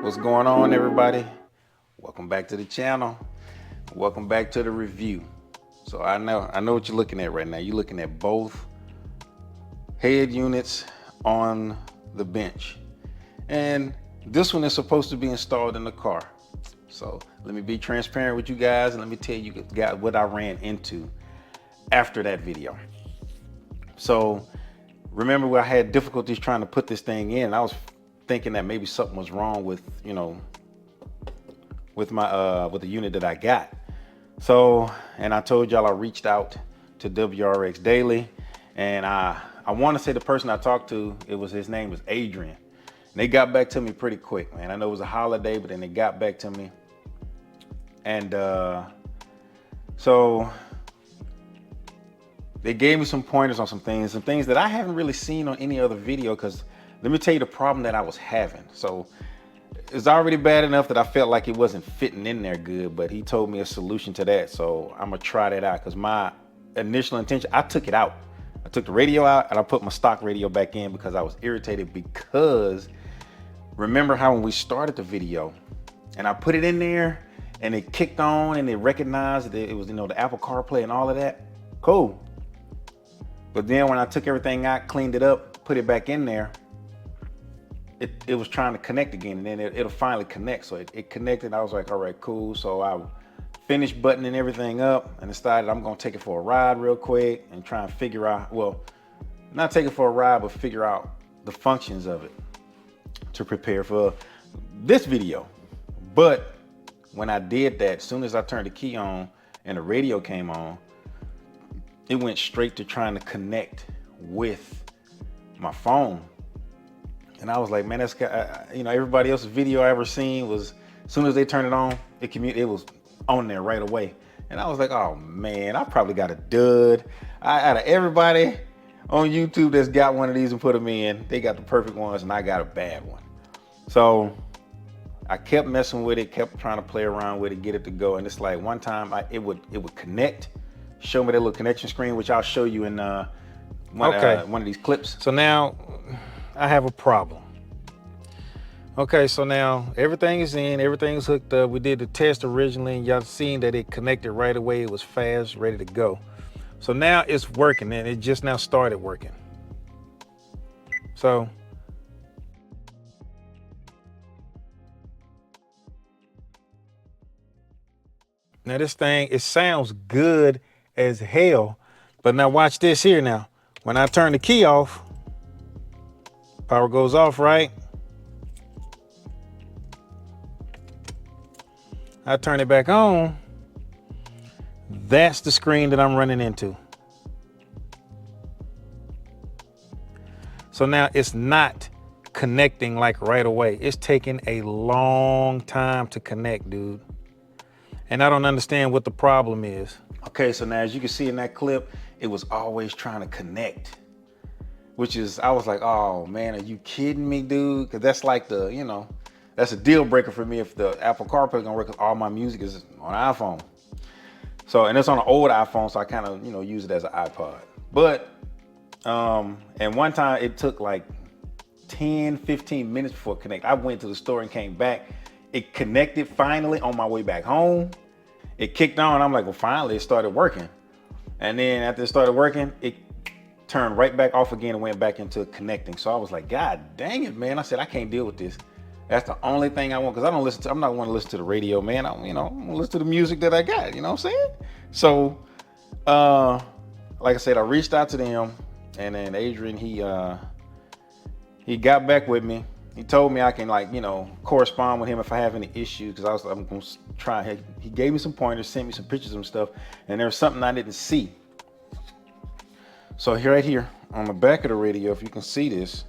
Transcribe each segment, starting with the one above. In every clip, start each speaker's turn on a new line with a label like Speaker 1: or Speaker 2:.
Speaker 1: What's going on, everybody? Welcome back to the channel. Welcome back to the review. So I know what you're looking at right now. You're looking at both head units on the bench, and this one is supposed to be installed in the car. So let me be transparent with you guys, and let me tell you guys what I ran into after that video. So remember where I had difficulties trying to put this thing in. I was thinking that maybe something was wrong with, with my with the unit that I got. So, and I told y'all I reached out to WRX Daily, and I want to say the person I talked to, his name was Adrian. And they got back to me pretty quick, man. I know it was a holiday, but then they got back to me. And so they gave me some pointers on some things that I haven't really seen on any other video, because let me tell you the problem that I was having. So it's already bad enough that I felt like it wasn't fitting in there good, but he told me a solution to that. So I'm gonna try that out, because my initial intention, I took it out. I took the radio out and I put my stock radio back in because I was irritated, because remember how when we started the video and I put it in there and it kicked on and it recognized that it was, the Apple CarPlay and all of that? Cool. But then when I took everything out, cleaned it up, put it back in there, it was trying to connect again, and then it'll finally connect. So it connected. I was like, all right, cool. So I finished buttoning everything up and decided I'm gonna take it for a ride real quick and try and figure out, well, not take it for a ride, but figure out the functions of it to prepare for this video. But when I did that, as soon as I turned the key on and the radio came on, it went straight to trying to connect with my phone. And I was like, man, that's, everybody else's video I ever seen was, as soon as they turned it on, it was on there right away. And I was like, oh man, I probably got a dud. Out of everybody on YouTube that's got one of these and put them in, they got the perfect ones and I got a bad one. So I kept messing with it, kept trying to play around with it, get it to go. And it's like one time it would connect, show me that little connection screen, which I'll show you in one of these clips. So now I have a problem. Okay, so now everything is in, everything's hooked up. We did the test originally and y'all seen that it connected right away. It was fast, ready to go. So now it's working, and it just now started working. So now this thing, it sounds good as hell, but now watch this here now. When I turn the key off, power goes off, right? I turn it back on. That's the screen that I'm running into. So now it's not connecting like right away. It's taking a long time to connect, dude. And I don't understand what the problem is. Okay, so now as you can see in that clip, it was always trying to connect, which is, I was like, oh man, are you kidding me, dude? Because that's like the, that's a deal breaker for me if the Apple CarPlay is gonna work, because all my music is on iPhone. So, and it's on an old iPhone, so I kind of, use it as an iPod. But, and one time it took like 10, 15 minutes before it connected. I went to the store and came back. It connected finally on my way back home. It kicked on. I'm like, well, finally it started working. And then after it started working, it turned right back off again and went back into connecting. So I was like, God dang it, man. I said, I can't deal with this. That's the only thing I want, because I'm not want to listen to the radio, man. I'm gonna listen to the music that I got, you know what I'm saying? So, like I said, I reached out to them, and then Adrian, he got back with me. He told me I can, correspond with him if I have any issues, because I'm gonna try. He gave me some pointers, sent me some pictures and stuff, and there was something I didn't see. So right here on the back of the radio, if you can see this,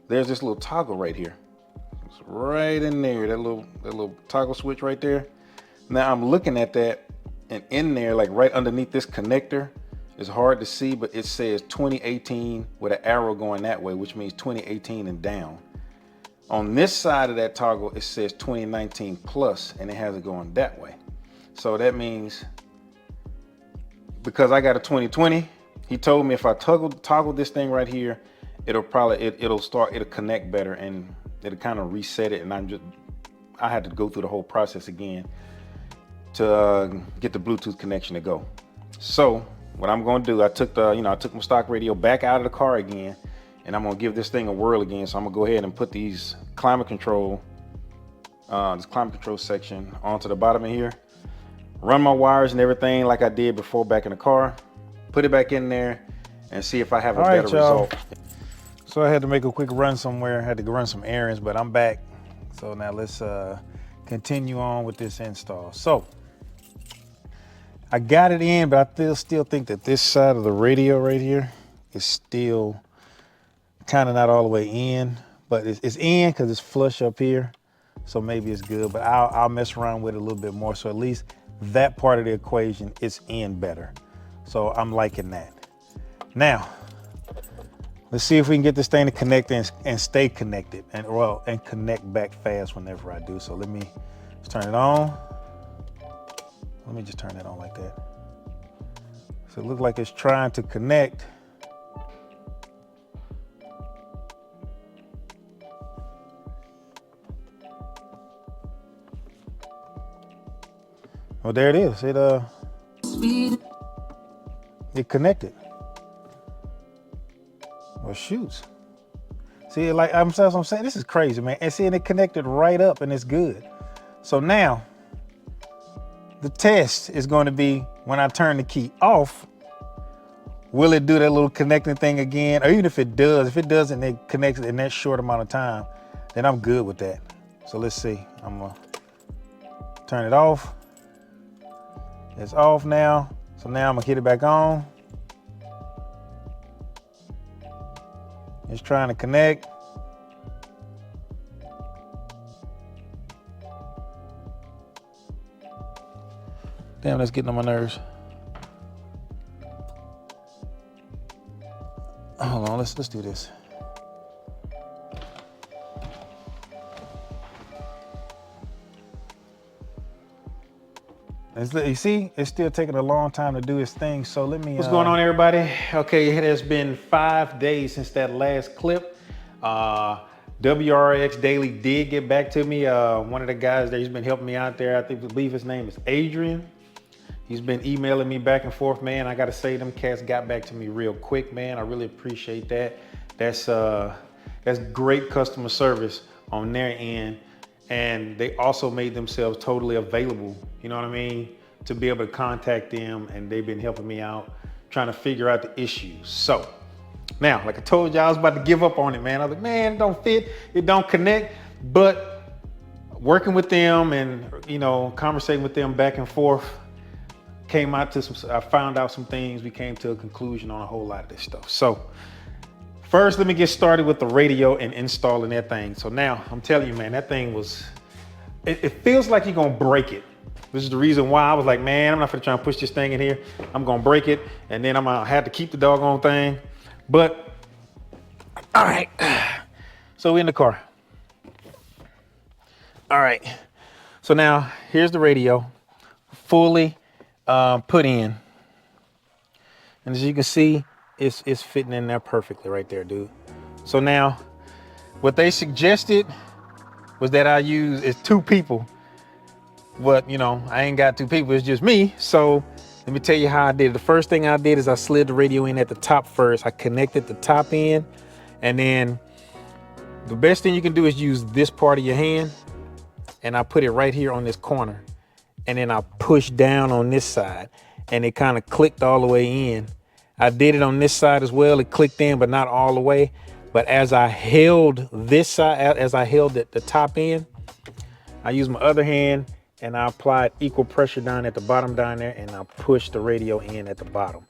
Speaker 1: there's this little toggle right here. It's right in there, that little toggle switch right there. Now I'm looking at that, and in there, like right underneath this connector, it's hard to see, but it says 2018 with an arrow going that way, which means 2018 and down. On this side of that toggle, it says 2019 plus, and it has it going that way. So that means, because I got a 2020, he told me if I toggle this thing right here, it'll connect better, and it'll kind of reset it, and I'm just I had to go through the whole process again to get the Bluetooth connection to go. So what I'm going to do, I took my stock radio back out of the car again, and I'm going to give this thing a whirl again. So I'm going to go ahead and put these climate control, this climate control section onto the bottom of here, run my wires and everything like I did before back in the car, put it back in there, and see if I have a better result. So I had to make a quick run somewhere, had to go run some errands, but I'm back. So now let's continue on with this install. So I got it in, but I still think that this side of the radio right here is still kind of not all the way in, but it's in because it's flush up here. So maybe it's good, but I'll mess around with it a little bit more. So at least that part of the equation is in better. So I'm liking that. Now, let's see if we can get this thing to connect and stay connected and connect back fast whenever I do. So let me just turn it on. Let me just turn it on like that. So it looks like it's trying to connect. Oh, there it is. It connected. Well, shoots. See, like I'm saying, this is crazy, man. And see, it connected right up, and it's good. So now, the test is going to be when I turn the key off. Will it do that little connecting thing again? Or even if it doesn't, it connects in that short amount of time, then I'm good with that. So let's see. I'm gonna turn it off. It's off now. So now I'm gonna hit it back on. It's trying to connect. Damn, that's getting on my nerves. Hold on, let's do this. You see, it's still taking a long time to do its thing. So let me. What's going on, everybody? Okay, it has been 5 days since that last clip. WRX Daily did get back to me. One of the guys there, he's been helping me out there. I believe his name is Adrian. He's been emailing me back and forth, man. I gotta say, them cats got back to me real quick, man. I really appreciate that. That's great customer service on their end. And they also made themselves totally available, you know what I mean, to be able to contact them, and they've been helping me out trying to figure out the issues. So now, like I told you, I was about to give up on it, man. I was like, man, it don't fit, it don't connect. But working with them and, you know, conversating with them back and forth, came out to I found out some things. We came to a conclusion on a whole lot of this stuff. So first, let me get started with the radio and installing that thing. So now, I'm telling you, man, that thing was, it feels like you're gonna break it. This is the reason why I was like, man, I'm not gonna try and push this thing in here. I'm gonna break it, and then I'm gonna have to keep the doggone thing. But, all right, so we're in the car. All right, so now here's the radio, fully put in. And as you can see, it's fitting in there perfectly right there, dude. So now, what they suggested was that I use, it's 2 people. But, you know, I ain't got 2 people, it's just me. So let me tell you how I did it. The first thing I did is I slid the radio in at the top first. I connected the top end, and then the best thing you can do is use this part of your hand, and I put it right here on this corner. And then I push down on this side, and it kind of clicked all the way in. I did it on this side as well. It clicked in, but not all the way. But as I held this side, as I held the top end, I used my other hand and I applied equal pressure down at the bottom down there, and I pushed the radio in at the bottom.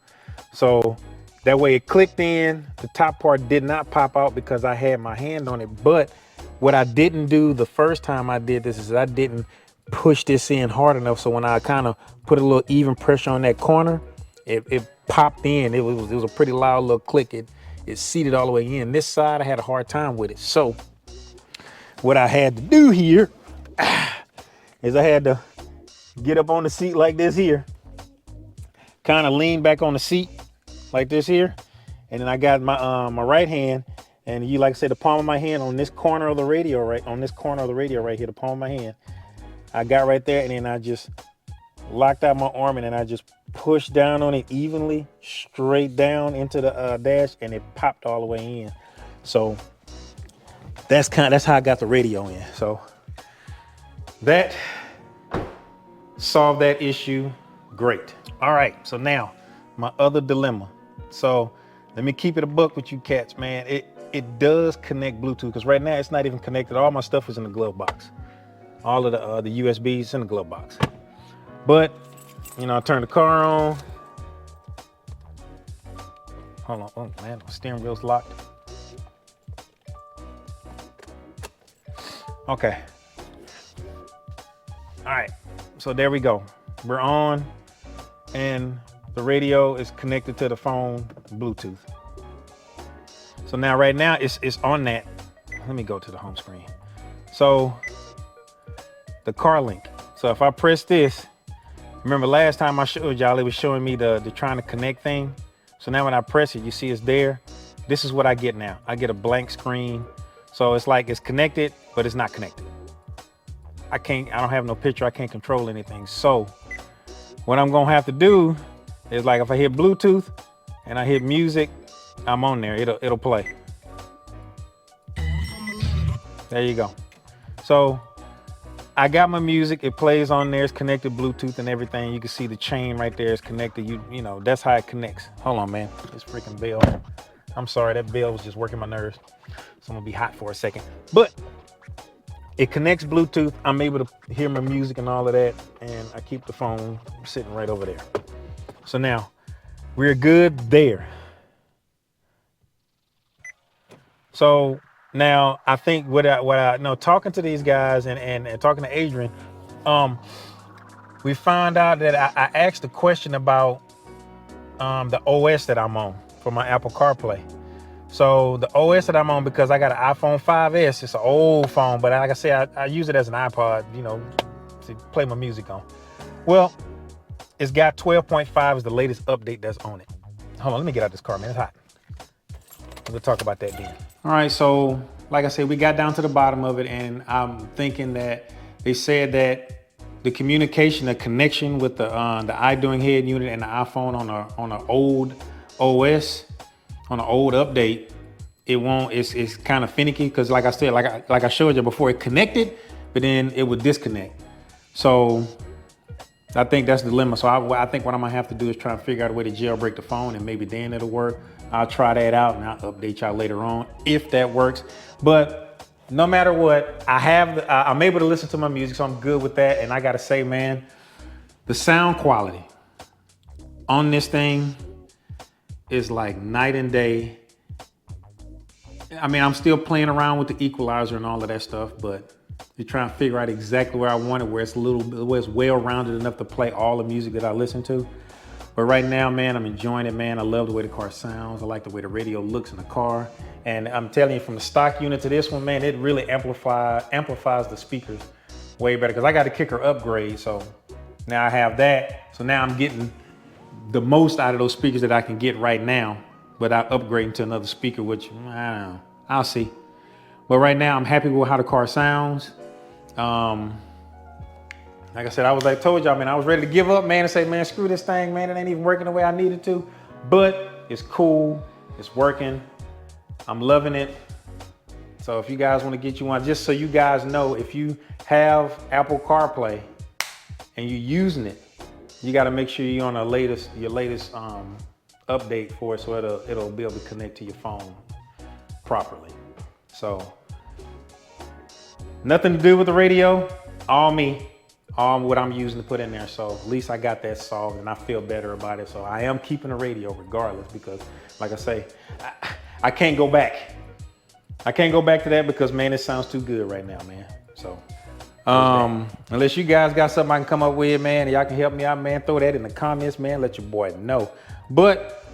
Speaker 1: So that way it clicked in. The top part did not pop out because I had my hand on it. But what I didn't do the first time I did this is I didn't push this in hard enough. So when I kind of put a little even pressure on that corner, it popped in. It was a pretty loud little click. It seated all the way in. This side, I had a hard time with it. So what I had to do here is I had to get up on the seat like this here, kind of lean back on the seat like this here. And then I got my my right hand And you, like I said, the palm of my hand on this corner of the radio, right here, the palm of my hand. I got right there, and then I just locked out my arm, and then I just pushed down on it evenly, straight down into the dash, and it popped all the way in. So that's how I got the radio in. So that solved that issue. Great. All right, so now my other dilemma. So let me keep it a buck with you cats, man. It does connect Bluetooth, because right now it's not even connected. All my stuff is in the glove box. All of the USBs in the glove box. But, you know, I turn the car on. Hold on, oh man, the steering wheel's locked. Okay. All right, so there we go. We're on, and the radio is connected to the phone Bluetooth. So now, right now, it's on that. Let me go to the home screen. So the car link. So if I press this, remember last time I showed y'all, it was showing me the trying to connect thing. So now when I press it, you see it's there. This is what I get now. I get a blank screen. So it's like it's connected, but it's not connected. I don't have no picture. I can't control anything. So what I'm gonna have to do is, like, if I hit Bluetooth and I hit music, I'm on there. It'll play. There you go. So I got my music. It plays on there. It's connected Bluetooth and everything. You can see the chain right there is connected. You know, that's how it connects. Hold on, man. This freaking bell. I'm sorry, that bell was just working my nerves. So I'm gonna be hot for a second. But it connects Bluetooth. I'm able to hear my music and all of that. And I keep the phone sitting right over there. So now we're good there. So now I think what I know, talking to these guys and talking to Adrian, we found out that I asked a question about the OS that I'm on for my Apple CarPlay. So the OS that I'm on, because I got an iPhone 5S, it's an old phone, but like I said, I use it as an iPod, you know, to play my music on. Well, it's got 12.5 is the latest update that's on it. Hold on, let me get out of this car, man. It's hot. We'll talk about that then. All right, so like I said, we got down to the bottom of it, and I'm thinking that they said that the communication, the connection with the Idoing head unit and the iPhone on an old OS, on an old update, it's kind of finicky, because like I said, like I showed you before, it connected, but then it would disconnect. So I think that's the dilemma. So I think what I'm gonna have to do is try and figure out a way to jailbreak the phone, and maybe then it'll work. I'll try that out and I'll update y'all later on if that works. But no matter what, I'm able to listen to my music, so I'm good with that. And I gotta say, man, the sound quality on this thing is like night and day. I mean, I'm still playing around with the equalizer and all of that stuff, but you're trying to figure out exactly where I want it, where it's well-rounded enough to play all the music that I listen to. But right now, man, I'm enjoying it, man. I love the way the car sounds. I like the way the radio looks in the car. And I'm telling you, from the stock unit to this one, man, it really amplifies the speakers way better, because I got a kicker upgrade. So now I have that. So now I'm getting the most out of those speakers that I can get right now without upgrading to another speaker, which, I don't know, I'll see. But right now, I'm happy with how the car sounds. Like I said, I told y'all, man, I was ready to give up, man, and say, man, screw this thing, man. It ain't even working the way I needed to. But it's cool. It's working. I'm loving it. So if you guys want to get you one, just so you guys know, if you have Apple CarPlay and you're using it, you got to make sure you're on your latest update for it, so it'll be able to connect to your phone properly. So nothing to do with the radio, all me. What I'm using to put in there. So at least I got that solved, and I feel better about it. So I am keeping the radio regardless, because like I say, I can't go back. I can't go back to that, because man, it sounds too good right now, man. So unless you guys got something I can come up with, man, and y'all can help me out, man, throw that in the comments, man, let your boy know. But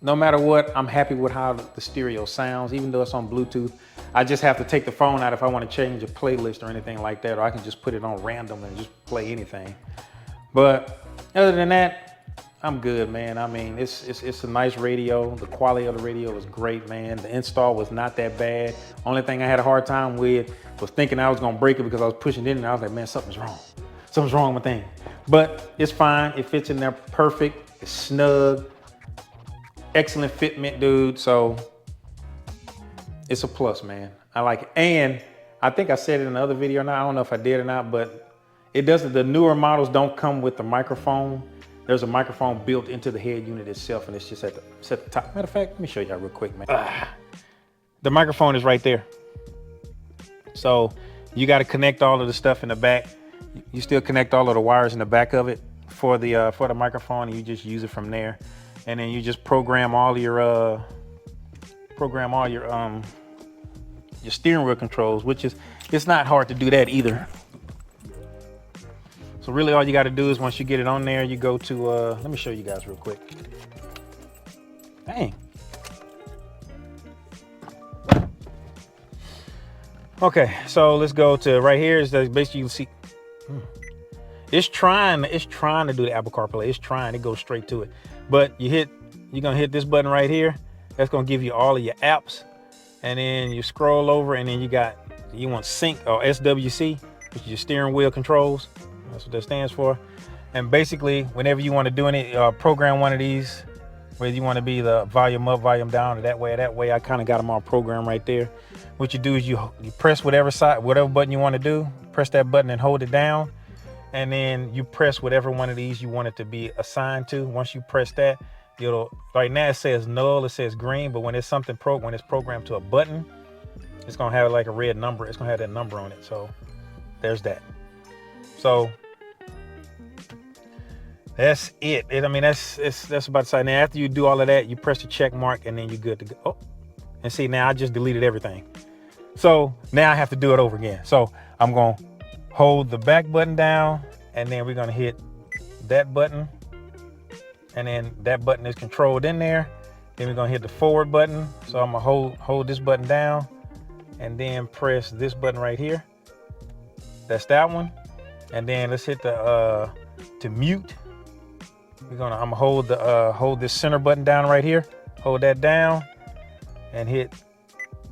Speaker 1: no matter what, I'm happy with how the stereo sounds, even though it's on Bluetooth. I just have to take the phone out if I want to change a playlist or anything like that, or I can just put it on random and just play anything. But other than that, I'm good, man. I mean, it's a nice radio. The quality of the radio was great, man. The install was not that bad. Only thing I had a hard time with was thinking I was gonna break it because I was pushing it in and I was like, man, something's wrong. Something's wrong with the thing. But it's fine. It fits in there perfect. It's snug. Excellent fitment, dude. So it's a plus, man. I like it. And I think I said it in the other video now. I don't know if I did or not, but it doesn't, the newer models don't come with the microphone. There's a microphone built into the head unit itself, and it's just at the top. Matter of fact, let me show y'all real quick, man. The microphone is right there. So you got to connect all of the stuff in the back. You still connect all of the wires in the back of it for the microphone, and you just use it from there. And then you just program all your steering wheel controls, which is, it's not hard to do that either. So really all you got to do is once you get it on there, you go to, let me show you guys real quick. Dang. Okay, so let's go to right here. Is basically you can see, it's trying to do the Apple CarPlay. It's trying, it goes straight to it. But you're gonna hit this button right here. That's gonna give you all of your apps. And then you scroll over and then you want sync or SWC, which is your steering wheel controls. That's what that stands for. And basically, whenever you want to do any program one of these, whether you want to be the volume up, volume down, or that way, I kind of got them all programmed right there. What you do is you press whatever button you want to do, press that button and hold it down. And then you press whatever one of these you want it to be assigned to. Once you press that, right now it says null, it says green, but when it's when it's programmed to a button, it's gonna have like a red number. It's gonna have that number on it. So there's that. So that's it. I mean, that's about to say. Now after you do all of that, you press the check mark and then you're good to go. Oh, and see, now I just deleted everything. So now I have to do it over again. So I'm gonna hold the back button down and then we're gonna hit that button. And then that button is controlled in there. Then we're gonna hit the forward button. So I'm gonna hold this button down and then press this button right here. That's that one. And then let's hit the to mute. I'm gonna hold this center button down right here. Hold that down and hit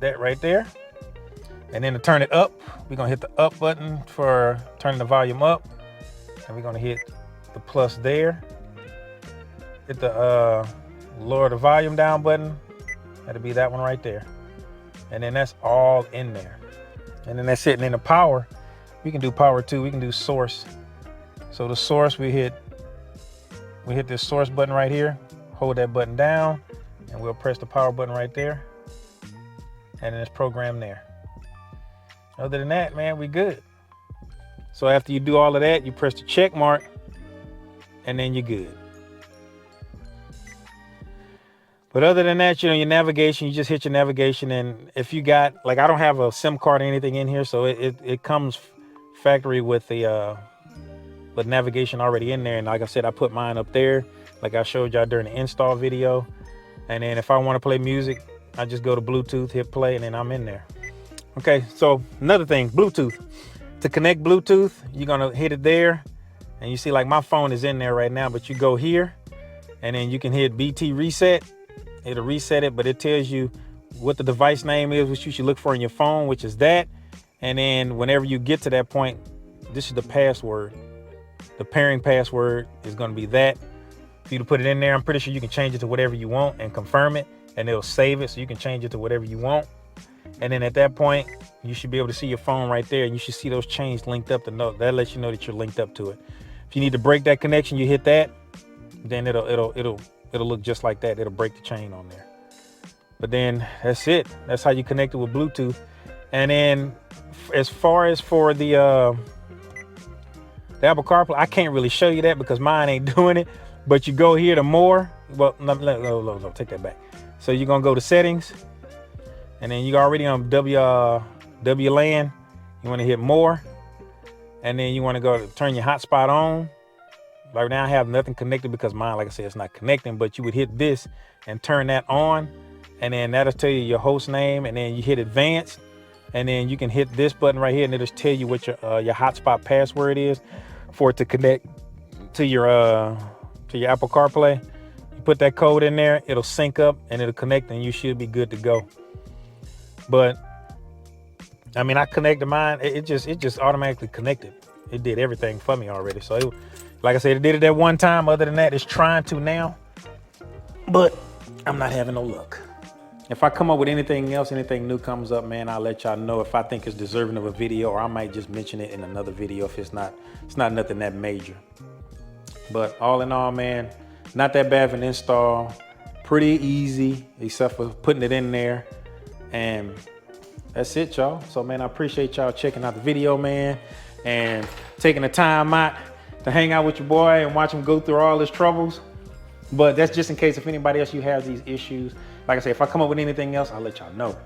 Speaker 1: that right there. And then to turn it up, we're gonna hit the up button for turning the volume up. And we're gonna hit the plus there. Hit the lower the volume down button. That'll be that one right there. And then that's all in there. And then that's it. And then the power, we can do power too. We can do source. So the source, we hit this source button right here. Hold that button down and we'll press the power button right there. And then it's programmed there. Other than that, man, we good. So after you do all of that, you press the check mark and then you're good. But other than that, your navigation, you just hit your navigation. And if you got, like, I don't have a SIM card or anything in here, so it comes factory with the navigation already in there. And like I said, I put mine up there, like I showed y'all during the install video. And then if I want to play music, I just go to Bluetooth, hit play, and then I'm in there. Okay, so another thing, Bluetooth. To connect Bluetooth, you're gonna hit it there. And you see, like, my phone is in there right now, but you go here, and then you can hit BT reset. It'll reset it, but it tells you what the device name is, which you should look for in your phone, which is that. And then whenever you get to that point, this is the password. The pairing password is going to be that. For you to put it in there, I'm pretty sure you can change it to whatever you want and confirm it, and it'll save it so you can change it to whatever you want. And then at that point, you should be able to see your phone right there, and you should see those chains linked up to know. That lets you know that you're linked up to it. If you need to break that connection, you hit that, then it'll look just like that. It'll break the chain on there. But then that's it. That's how you connect it with Bluetooth. And then as far as for the Apple CarPlay, I can't really show you that because mine ain't doing it. But you go here to more. Well, no, take that back. So you're gonna go to settings, and then you're already on WLAN. You want to hit more, and then you want to go to turn your hotspot on. Right now I have nothing connected because mine, like I said, it's not connecting, but you would hit this and turn that on, and then that'll tell you your host name, and then you hit advanced, and then you can hit this button right here and it'll tell you what your hotspot password is for it to connect to your
Speaker 2: to your Apple CarPlay. You put that code in there, it'll sync up and it'll connect, and you should be good to go. But I mean, I connected mine. It just automatically connected. It did everything for me already. So like I said, it did it that one time. Other than that, it's trying to now, but I'm not having no luck. If I come up with anything else, anything new comes up, man, I'll let y'all know if I think it's deserving of a video, or I might just mention it in another video if it's not nothing that major. But all in all, man, not that bad of an install. Pretty easy, except for putting it in there. And that's it, y'all. So, man, I appreciate y'all checking out the video, man, and taking the time out to hang out with your boy and watch him go through all his troubles. But that's just in case if anybody else you have these issues. Like I say, if I come up with anything else, I'll let y'all know.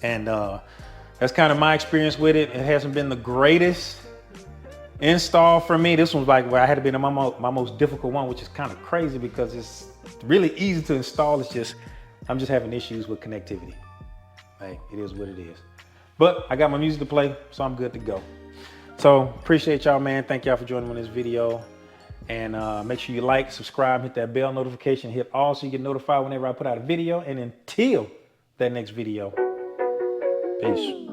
Speaker 2: And that's kind of my experience with it. It hasn't been the greatest install for me. This one's like where I had to be in my most difficult one, which is kind of crazy because it's really easy to install. It's just, I'm just having issues with connectivity. Hey, it is what it is. But I got my music to play, so I'm good to go. So appreciate y'all, man. Thank y'all for joining me on this video. And make sure you like, subscribe, hit that bell notification, hit all so you get notified whenever I put out a video. And until that next video, peace.